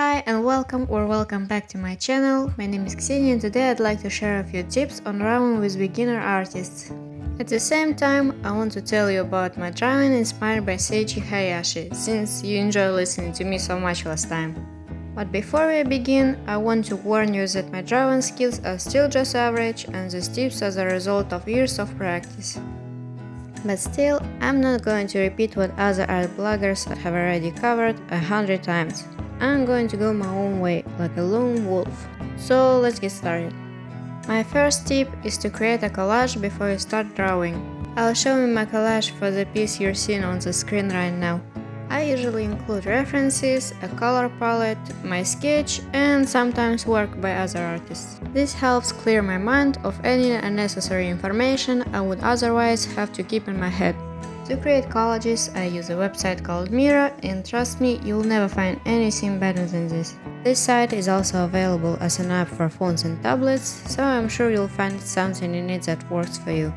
Hi and welcome back to my channel. My name is Ksenia and today I'd like to share a few tips on drawing with beginner artists. At the same time, I want to tell you about my drawing inspired by Seiji Hayashi, since you enjoyed listening to me so much last time. But before we begin, I want to warn you that my drawing skills are still just average and these tips are the result of years of practice. But still, I'm not going to repeat what other art bloggers have already covered 100 times. I'm going to go my own way, like a lone wolf. So let's get started. My first tip is to create a collage before you start drawing. I'll show you my collage for the piece you're seeing on the screen right now. I usually include references, a color palette, my sketch, and sometimes work by other artists. This helps clear my mind of any unnecessary information I would otherwise have to keep in my head. To create collages, I use a website called Mira, and trust me, you'll never find anything better than this. This site is also available as an app for phones and tablets, so I'm sure you'll find something in it that works for you.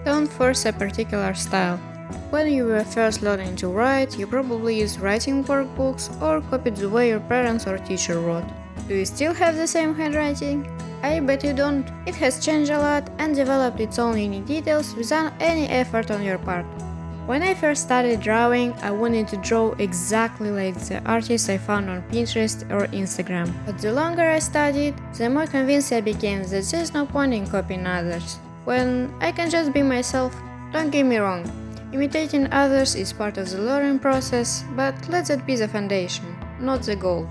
Don't force a particular style. When you were first learning to write, you probably used writing workbooks or copied the way your parents or teacher wrote. Do you still have the same handwriting? I bet you don't. It has changed a lot and developed its own unique details without any effort on your part. When I first started drawing, I wanted to draw exactly like the artists I found on Pinterest or Instagram. But the longer I studied, the more convinced I became that there's no point in copying others, when I can just be myself. Don't get me wrong, imitating others is part of the learning process, but let that be the foundation, not the goal.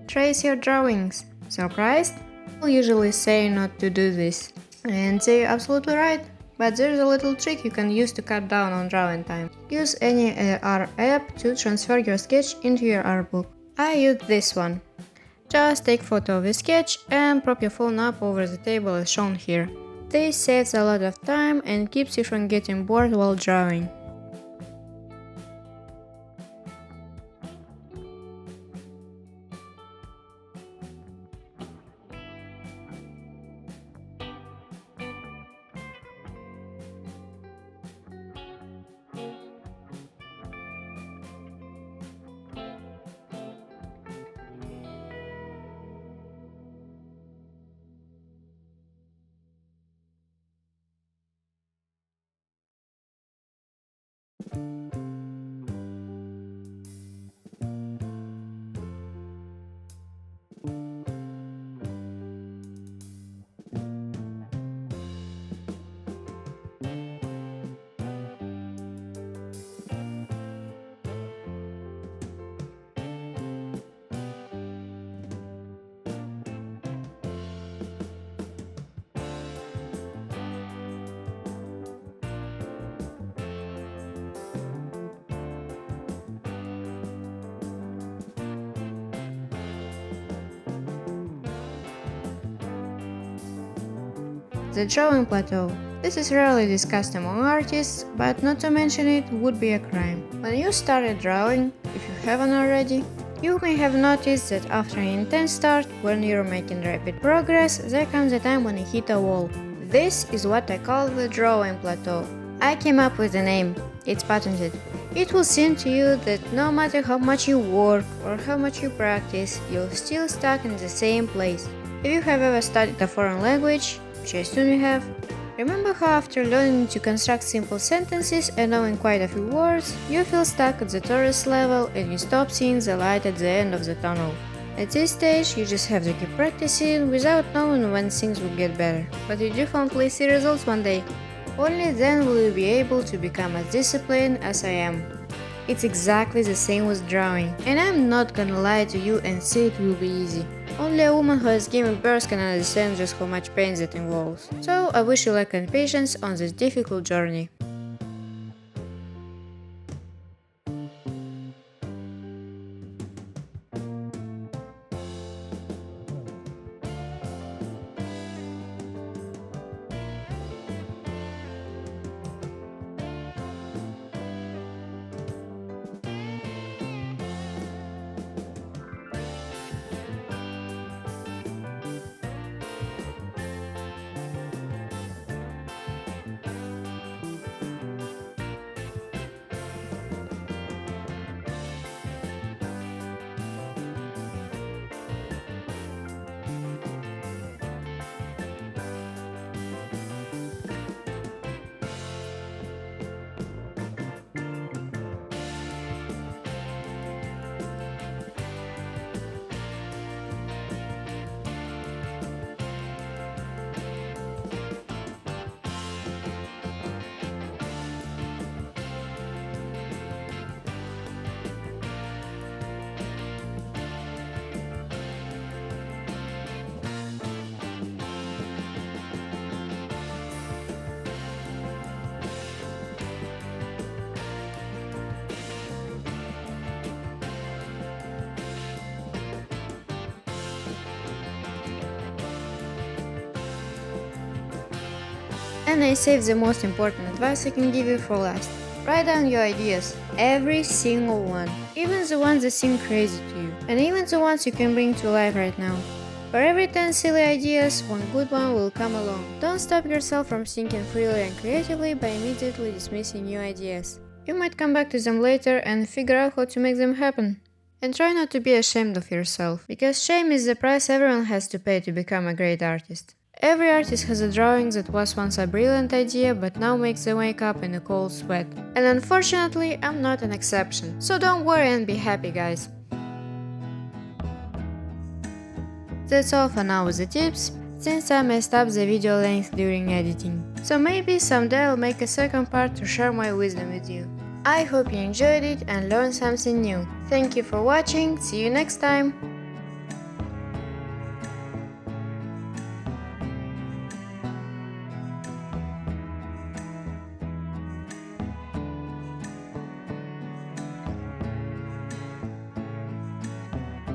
Trace your drawings. Surprised? People usually say not to do this. And they're absolutely right. But there's a little trick you can use to cut down on drawing time. Use any AR app to transfer your sketch into your art book. I used this one. Just take photo of the sketch and prop your phone up over the table as shown here. This saves a lot of time and keeps you from getting bored while drawing. the drawing plateau. This is rarely discussed among artists, but not to mention it would be a crime. When you started drawing, if you haven't already, you may have noticed that after an intense start, when you're making rapid progress, there comes a time when you hit a wall. This is what I call the drawing plateau. I came up with the name. It's patented. It will seem to you that no matter how much you work or how much you practice, you're still stuck in the same place. If you have ever studied a foreign language, which I assume you have, remember how after learning to construct simple sentences and knowing quite a few words, you feel stuck at the tourist level and you stop seeing the light at the end of the tunnel. At this stage, you just have to keep practicing without knowing when things will get better. But you definitely see results one day. Only then will you be able to become as disciplined as I am. It's exactly the same with drawing, and I'm not gonna lie to you and say it will be easy. Only a woman who has given birth can understand just how much pain that involves. So I wish you luck and patience on this difficult journey. And I saved the most important advice I can give you for last. Write down your ideas, every single one, even the ones that seem crazy to you, and even the ones you can bring to life right now. For every 10 silly ideas, one good one will come along. Don't stop yourself from thinking freely and creatively by immediately dismissing new ideas. You might come back to them later and figure out how to make them happen. And try not to be ashamed of yourself, because shame is the price everyone has to pay to become a great artist. Every artist has a drawing that was once a brilliant idea but now makes them wake up in a cold sweat. And unfortunately, I'm not an exception. So don't worry and be happy, guys. That's all for now with the tips, since I messed up the video length during editing. So maybe someday I'll make a second part to share my wisdom with you. I hope you enjoyed it and learned something new. Thank you for watching, see you next time!